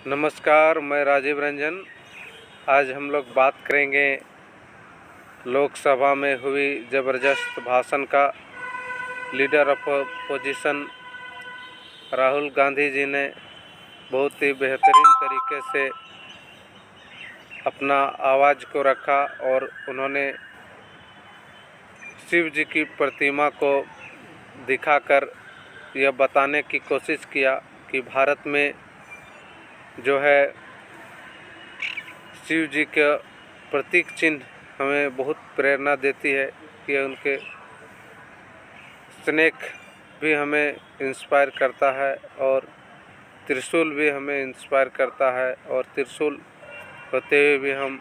नमस्कार, मैं राजीव रंजन। आज हम लोग बात करेंगे लोकसभा में हुई ज़बरदस्त भाषण का। Leader of opposition Rahul Gandhi ji ने बहुत ही बेहतरीन तरीके से अपना आवाज़ को रखा और उन्होंने शिव जी की प्रतिमा को दिखाकर यह बताने की कोशिश किया कि भारत में जो है शिव जी का प्रतीक चिन्ह हमें बहुत प्रेरणा देती है कि उनके स्नेक भी हमें इंस्पायर करता है और त्रिशूल भी हमें इंस्पायर करता है और त्रिशूल होते हुए भी हम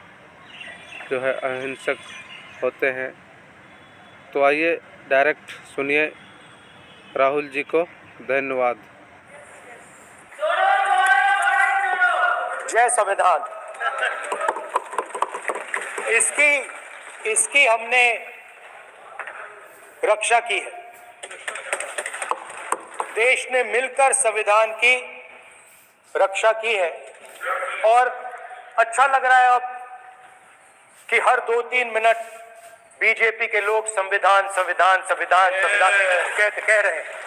जो है अहिंसक होते हैं। तो आइए डायरेक्ट सुनिए राहुल जी को। धन्यवाद। जय संविधान। इसकी हमने रक्षा की है। देश ने मिलकर संविधान की रक्षा की है और अच्छा लग रहा है अब कि हर 2-3 मिनट बीजेपी के लोग संविधान संविधान संविधान संविधान कह रहे हैं।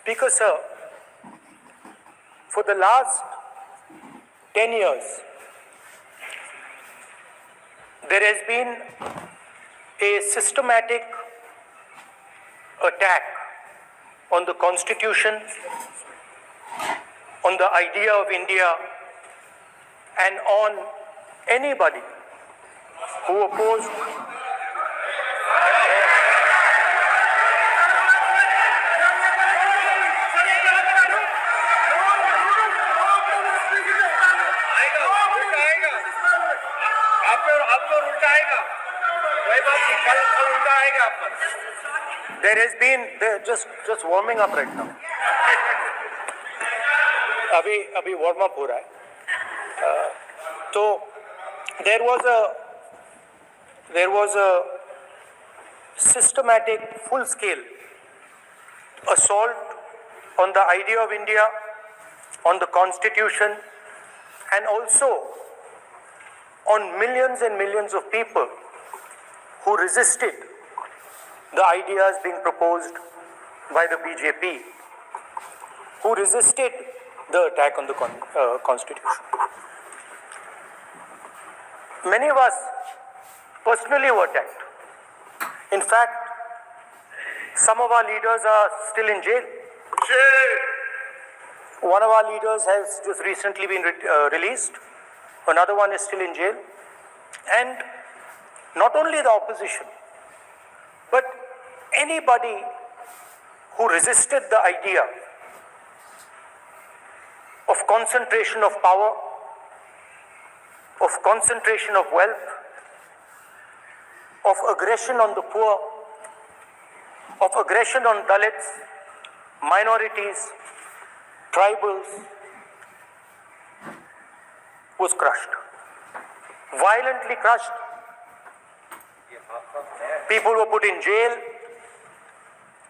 Speaker sir, for the last 10 years, there has been a systematic attack on the Constitution, on the idea of India, and on anybody who opposed There has been just warming up right now. अभी warm up हो रहा है। तो there was a systematic, full-scale assault on the idea of India, on the Constitution, and also on millions and millions of people who resisted the ideas being proposed by the BJP, who resisted the attack on the Constitution. Many of us personally were attacked. In fact, some of our leaders are still in jail. One of our leaders has just recently been released. Another one is still in jail. And not only the opposition, but anybody who resisted the idea of concentration of power, of concentration of wealth, of aggression on the poor, of aggression on Dalits, minorities, tribals, was crushed, violently crushed. People were put in jail,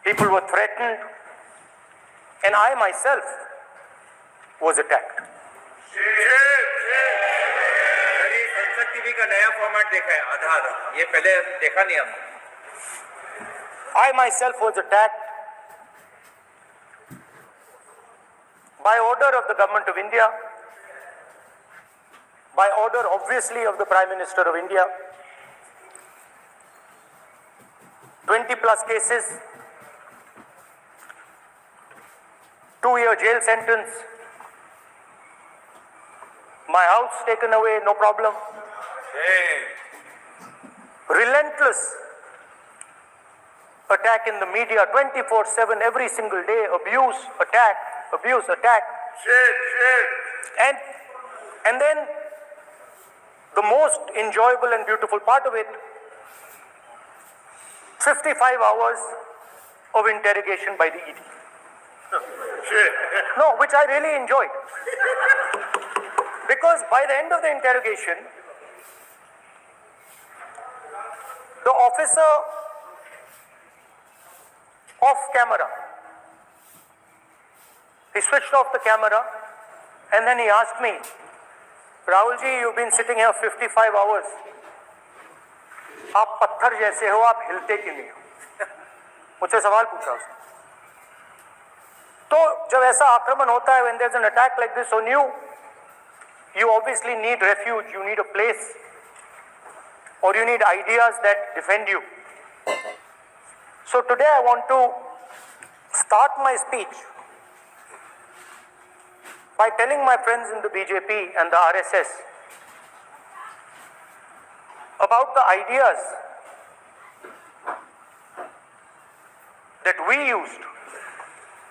people were threatened, and I myself was attacked. संसद TV का नया format देखा है, आधा ये पहले देखा नहीं हमने। I myself was attacked by order of the government of India, by order obviously of the Prime Minister of India. 20 plus cases, 2-year jail sentence, my house taken away, no problem. Relentless attack in the media, 24/7, every single day, abuse, attack. And then the most enjoyable and beautiful part of it, 55 hours of interrogation by the ED. No, which I really enjoyed. Because by the end of the interrogation, the officer off camera. He switched off the camera and then he asked me, Rahulji, you've been sitting here 55 hours. आप पत्थर जैसे हो, आप हिलते क्यों नहीं हो? मुझसे सवाल पूछा उसने। तो जब ऐसा आक्रमण होता है, when there's an attack like this on you, you obviously need refuge, you need a place, or you need ideas that defend you. So today I want to start my speech by telling my friends in the BJP and the RSS about the ideas that we used,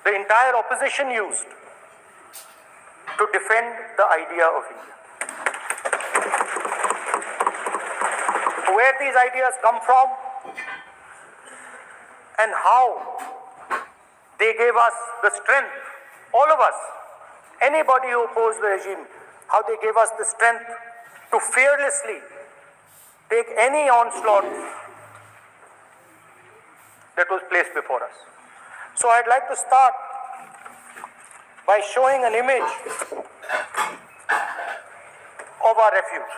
the entire opposition used, to defend the idea of India. Where these ideas come from and how they gave us the strength, all of us, anybody who opposed the regime, how they gave us the strength to fearlessly take any onslaught that was placed before us. So I'd like to start by showing an image of our refuge.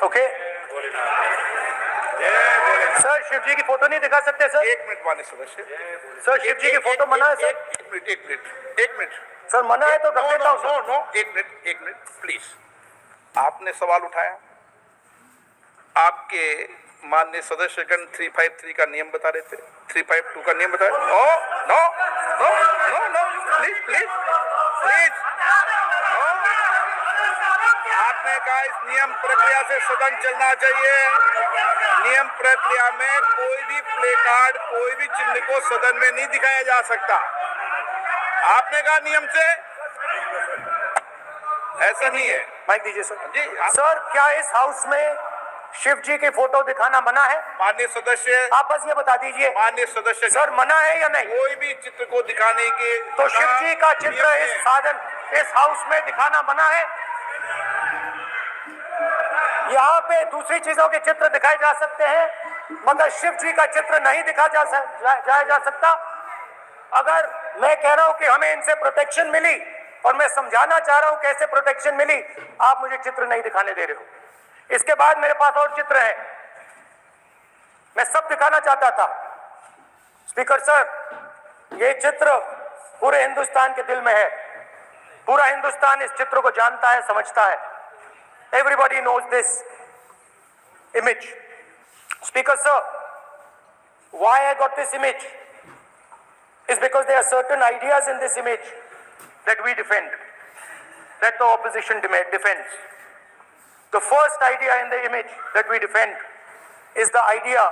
Okay? Sir Shiv ji की photo नहीं दिखा सकते sir? एक minute माननीय सदस्य। Sir Shiv ji की photo मना है सर? एक मिनट सर मना है तो कर देता हूँ सर। नो, एक मिनट प्लीज। आपने सवाल उठाया, आपके माननीय सदस्यगण 353 का नियम बता रहे थे, 352 का नियम बता रहे थे। नो, प्लीज, आपने कहा इस नियम प्रक्रिया से सदन चलना चाहिए। नियम प्रक्रिया में कोई भी प्ले कार्ड, कोई भी चिन्ह को सदन में नहीं दिखाया जा सकता। आपने कहा नियम से, ऐसा नहीं है। माइक दीजिए सर। जी सर, क्या इस हाउस में शिव जी की फोटो दिखाना मना है? माननीय सदस्य, आप बस ये बता दीजिए। माननीय सदस्य सर मना है या नहीं? कोई भी चित्र को दिखाने के तो शिव जी का चित्र इस हाउस में दिखाना मना है? यहाँ पे दूसरी चीजों के चित्र दिखाए जा सकते हैं, मगर शिव जी का चित्र नहीं दिखाया जा सकता। अगर मैं कह रहा हूं कि हमें इनसे प्रोटेक्शन मिली और मैं समझाना चाह रहा हूं कैसे प्रोटेक्शन मिली, आप मुझे चित्र नहीं दिखाने दे रहे हो। इसके बाद मेरे पास और चित्र है, मैं सब दिखाना चाहता था। स्पीकर सर, ये चित्र पूरे हिंदुस्तान के दिल में है। पूरा हिंदुस्तान इस चित्र को जानता है, समझता है। Everybody knows this image. Speaker sir, why I got this image is because there are certain ideas in this image that we defend, that the opposition defends. The first idea in the image that we defend is the idea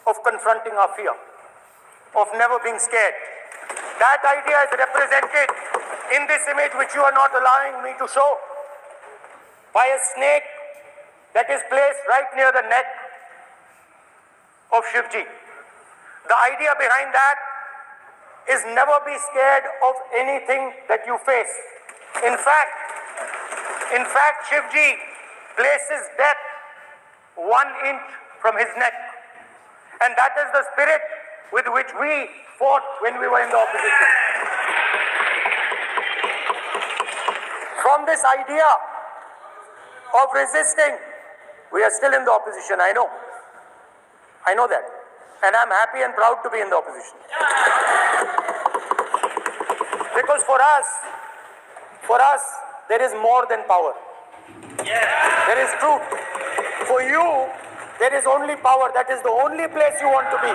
of confronting our fear, of never being scared. That idea is represented in this image, which you are not allowing me to show, by a snake that is placed right near the neck of Shivji. The idea behind that is never be scared of anything that you face. In fact, Shivji places death 1 inch from his neck. And that is the spirit with which we fought when we were in the opposition. From this idea of resisting, we are still in the opposition, I know that, and I'm happy and proud to be in the opposition. Because for us, there is more than power. There is truth. For you, there is only power. That is the only place you want to be.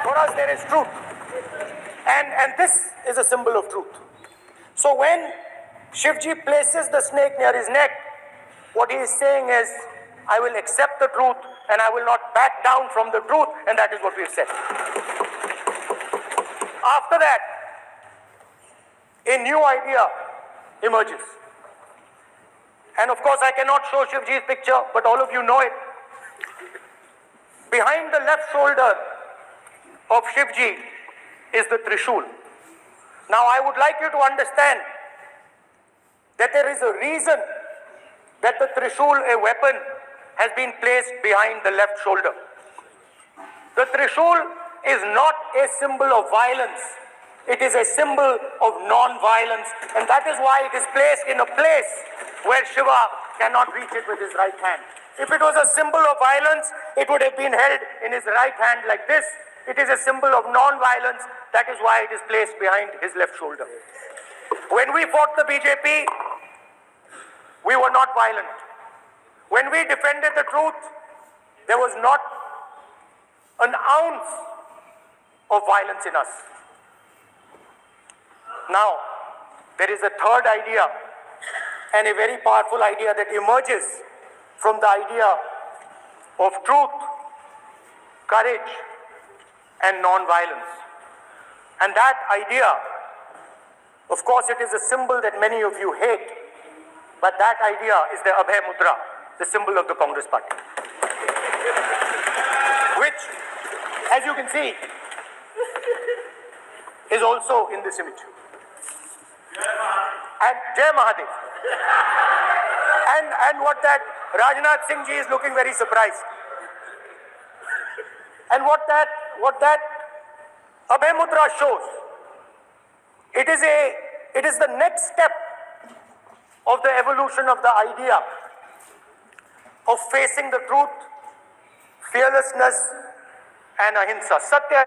For us, there is truth. And this is a symbol of truth. So when Shivji places the snake near his neck, what he is saying is, I will accept the truth and I will not back down from the truth, and that is what we have said. After that, a new idea emerges. And of course, I cannot show Shivji's picture, but all of you know it. Behind the left shoulder of Shivji is the Trishul. Now, I would like you to understand that there is a reason that the Trishul, a weapon, has been placed behind the left shoulder. The Trishul is not a symbol of violence. It is a symbol of non-violence, and that is why it is placed in a place where Shiva cannot reach it with his right hand. If it was a symbol of violence, it would have been held in his right hand like this. It is a symbol of non-violence. That is why it is placed behind his left shoulder. When we fought the BJP, we were not violent. When we defended the truth, there was not an ounce of violence in us. Now, there is a third idea, and a very powerful idea that emerges from the idea of truth, courage, and non-violence. And that idea, of course, it is a symbol that many of you hate, but that idea is the Abhay Mudra, the symbol of the Congress Party. Which, as you can see, is also in this image. And Jai Mahadev. And what that Rajnath Singh ji is looking very surprised. And what that Abhay Mudra shows, it is the next step of the evolution of the idea of facing the truth, fearlessness, and ahimsa. Satya.